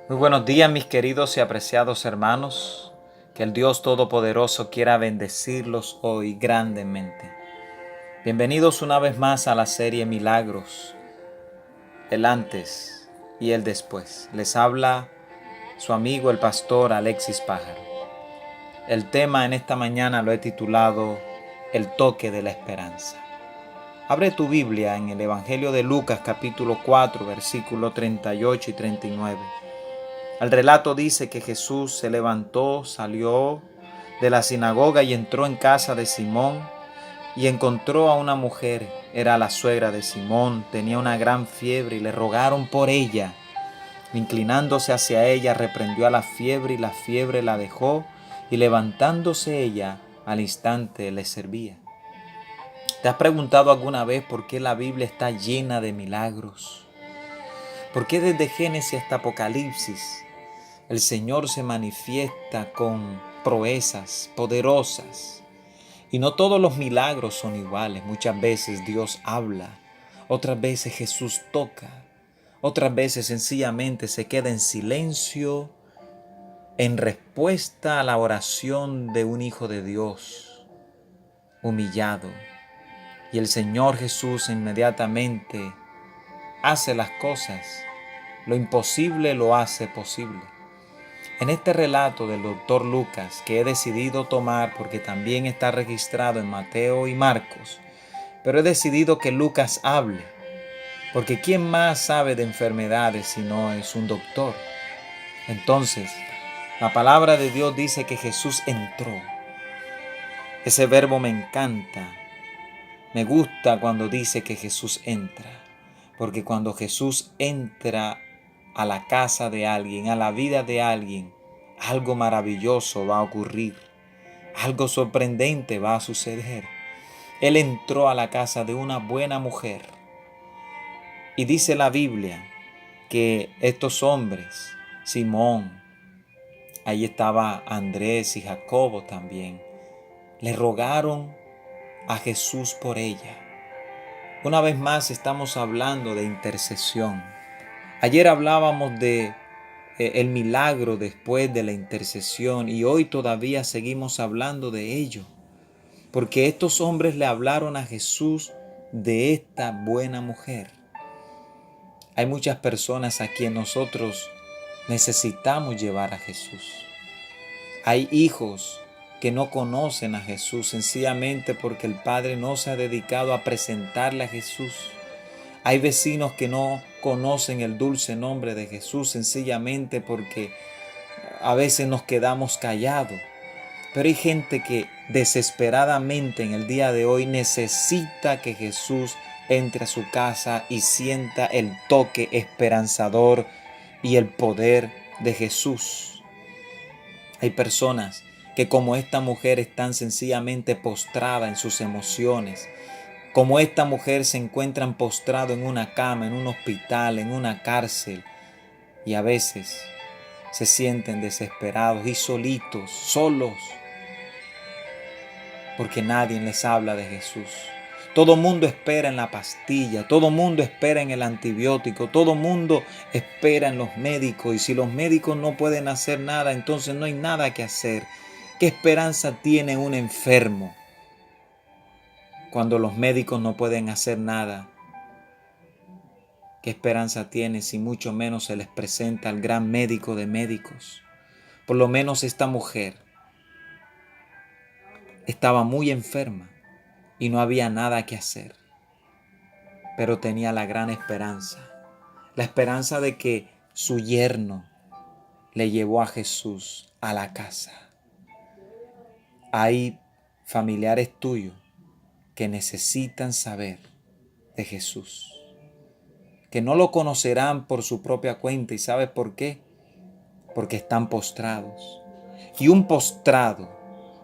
Muy buenos días, mis queridos y apreciados hermanos. Que el Dios Todopoderoso quiera bendecirlos hoy grandemente. Bienvenidos una vez más a la serie Milagros, el antes y el después. Les habla su amigo el pastor Alexis Pájaro. El tema en esta mañana lo he titulado El toque de la esperanza. Abre tu Biblia en el Evangelio de Lucas capítulo 4, versículos 38 y 39. El relato dice que Jesús se levantó, salió de la sinagoga y entró en casa de Simón y encontró a una mujer. Era la suegra de Simón, tenía una gran fiebre y le rogaron por ella. Inclinándose hacia ella, reprendió a la fiebre y la fiebre la dejó y levantándose ella, al instante le servía. ¿Te has preguntado alguna vez por qué la Biblia está llena de milagros? ¿Por qué desde Génesis hasta Apocalipsis el Señor se manifiesta con proezas poderosas? Y no todos los milagros son iguales. Muchas veces Dios habla, otras veces Jesús toca, otras veces sencillamente se queda en silencio en respuesta a la oración de un hijo de Dios humillado. Y el Señor Jesús inmediatamente hace las cosas. Lo imposible lo hace posible. En este relato del doctor Lucas, que he decidido tomar porque también está registrado en Mateo y Marcos, pero he decidido que Lucas hable, porque ¿quién más sabe de enfermedades si no es un doctor? Entonces, la palabra de Dios dice que Jesús entró. Ese verbo me encanta. Me gusta cuando dice que Jesús entra, porque cuando Jesús entra a la casa de alguien, a la vida de alguien, algo maravilloso va a ocurrir, algo sorprendente va a suceder. Él entró a la casa de una buena mujer y dice la Biblia que estos hombres, Simón, ahí estaba Andrés y Jacobo también, le rogaron a Jesús por ella. Una vez más estamos hablando de intercesión. Ayer hablábamos de el milagro después de la intercesión y hoy todavía seguimos hablando de ello. Porque estos hombres le hablaron a Jesús de esta buena mujer. Hay muchas personas a quien nosotros necesitamos llevar a Jesús. Hay hijos que no conocen a Jesús sencillamente porque el Padre no se ha dedicado a presentarle a Jesús. Hay vecinos que no conocen el dulce nombre de Jesús sencillamente porque a veces nos quedamos callados. Pero hay gente que desesperadamente en el día de hoy necesita que Jesús entre a su casa y sienta el toque esperanzador y el poder de Jesús. Hay personas que como esta mujer están sencillamente postradas en sus emociones. Como esta mujer se encuentran postrados en una cama, en un hospital, en una cárcel. Y a veces se sienten desesperados y solitos, solos, porque nadie les habla de Jesús. Todo mundo espera en la pastilla, todo mundo espera en el antibiótico, todo mundo espera en los médicos y si los médicos no pueden hacer nada, entonces no hay nada que hacer. ¿Qué esperanza tiene un enfermo cuando los médicos no pueden hacer nada? ¿Qué esperanza tiene si mucho menos se les presenta al gran médico de médicos? Por lo menos esta mujer estaba muy enferma y no había nada que hacer, pero tenía la gran esperanza, la esperanza de que su yerno le llevó a Jesús a la casa. Hay familiares tuyos que necesitan saber de Jesús, que no lo conocerán por su propia cuenta. ¿Y sabes por qué? Porque están postrados. Y un postrado,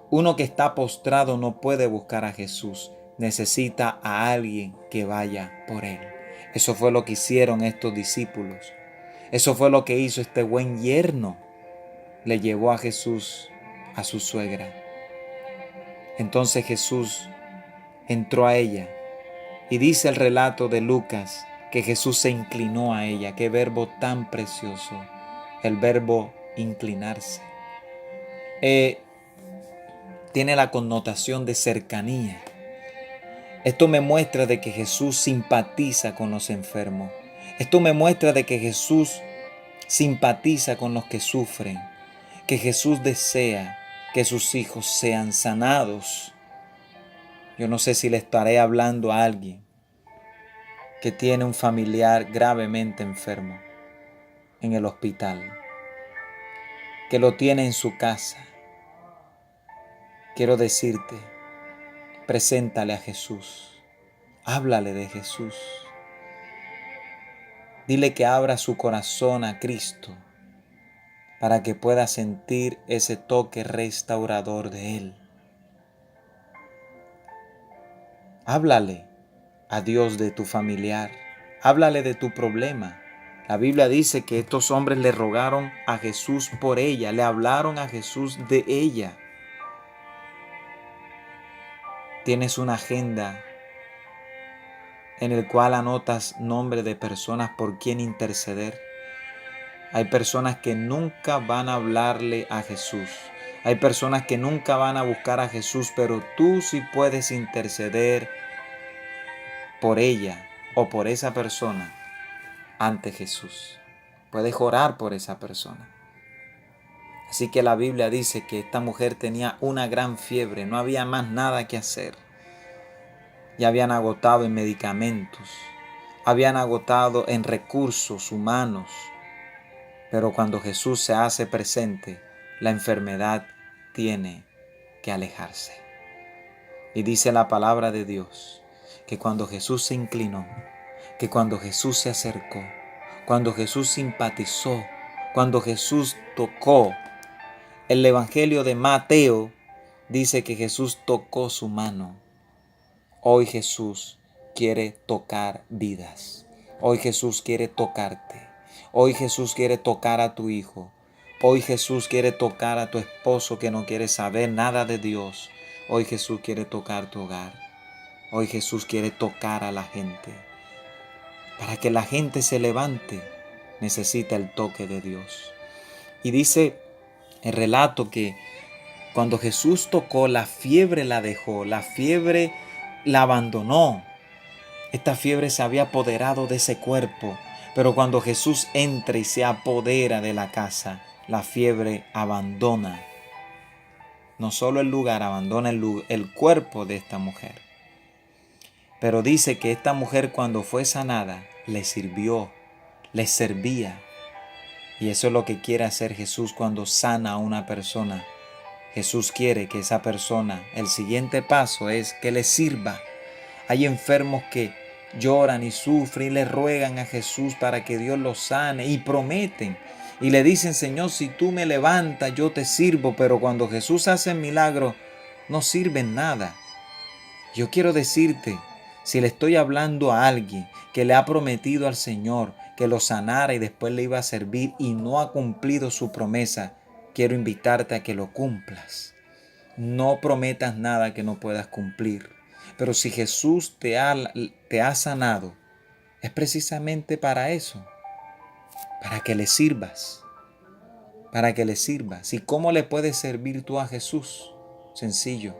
uno que está postrado no puede buscar a Jesús. Necesita a alguien que vaya por él. Eso fue lo que hicieron estos discípulos. Eso fue lo que hizo este buen yerno. Le llevó a Jesús a su suegra. Entonces Jesús entró a ella y dice el relato de Lucas que Jesús se inclinó a ella. Qué verbo tan precioso. el verbo inclinarse. Tiene la connotación de cercanía. Esto me muestra de que Jesús simpatiza con los enfermos. Esto me muestra de que Jesús simpatiza con los que sufren, que Jesús desea que sus hijos sean sanados. Yo no sé si le estaré hablando a alguien que tiene un familiar gravemente enfermo en el hospital, que lo tiene en su casa. Quiero decirte, preséntale a Jesús, háblale de Jesús. Dile que abra su corazón a Cristo para que pueda sentir ese toque restaurador de Él. Háblale a Dios de tu familiar, háblale de tu problema. La Biblia dice que estos hombres le rogaron a Jesús por ella, le hablaron a Jesús de ella. Tienes una agenda en el cual anotas nombres de personas por quien interceder. Hay personas que nunca van a hablarle a Jesús. Hay personas que nunca van a buscar a Jesús, pero tú sí puedes interceder por ella o por esa persona ante Jesús. Puedes orar por esa persona. Así que la Biblia dice que esta mujer tenía una gran fiebre, no había más nada que hacer. Ya habían agotado en medicamentos, habían agotado en recursos humanos. Pero cuando Jesús se hace presente, la enfermedad tiene que alejarse. Y dice la palabra de Dios que cuando Jesús se inclinó, que cuando Jesús se acercó, cuando Jesús simpatizó, cuando Jesús tocó, el Evangelio de Mateo dice que Jesús tocó su mano. Hoy Jesús quiere tocar vidas. Hoy Jesús quiere tocarte. Hoy Jesús quiere tocar a tu hijo. Hoy Jesús quiere tocar a tu esposo que no quiere saber nada de Dios. Hoy Jesús quiere tocar tu hogar. Hoy Jesús quiere tocar a la gente. Para que la gente se levante, necesita el toque de Dios. Y dice el relato que cuando Jesús tocó, la fiebre la dejó, la fiebre la abandonó. Esta fiebre se había apoderado de ese cuerpo, pero cuando Jesús entra y se apodera de la casa, la fiebre abandona. No solo el lugar, abandona el cuerpo de esta mujer. Pero dice que esta mujer cuando fue sanada, le sirvió, le servía. Y eso es lo que quiere hacer Jesús cuando sana a una persona. Jesús quiere que esa persona, el siguiente paso es que le sirva. Hay enfermos que lloran y sufren y le ruegan a Jesús para que Dios los sane y prometen. Y le dicen, Señor, si tú me levantas, yo te sirvo. Pero cuando Jesús hace el milagro, no sirven nada. Yo quiero decirte, si le estoy hablando a alguien que le ha prometido al Señor que lo sanara y después le iba a servir y no ha cumplido su promesa, quiero invitarte a que lo cumplas. No prometas nada que no puedas cumplir. Pero si Jesús te ha sanado, es precisamente para eso, para que le sirvas, para que le sirvas. ¿Y cómo le puedes servir tú a Jesús? Sencillo,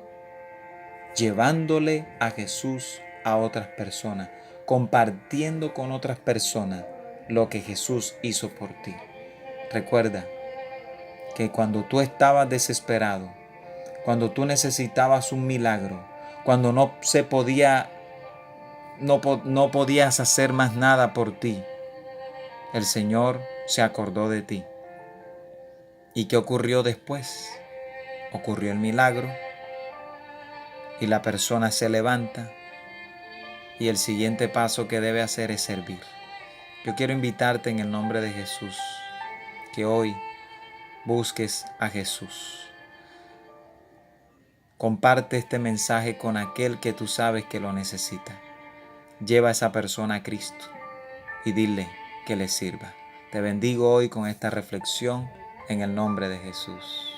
llevándole a Jesús a otras personas, compartiendo con otras personas lo que Jesús hizo por ti. Recuerda que cuando tú estabas desesperado, cuando tú necesitabas un milagro, cuando no podías hacer más nada por ti, el Señor se acordó de ti. ¿Y qué ocurrió después? Ocurrió el milagro y la persona se levanta y el siguiente paso que debe hacer es servir. Yo quiero invitarte en el nombre de Jesús que hoy busques a Jesús. Comparte este mensaje con aquel que tú sabes que lo necesita. Lleva a esa persona a Cristo y dile que le sirva. Te bendigo hoy con esta reflexión en el nombre de Jesús.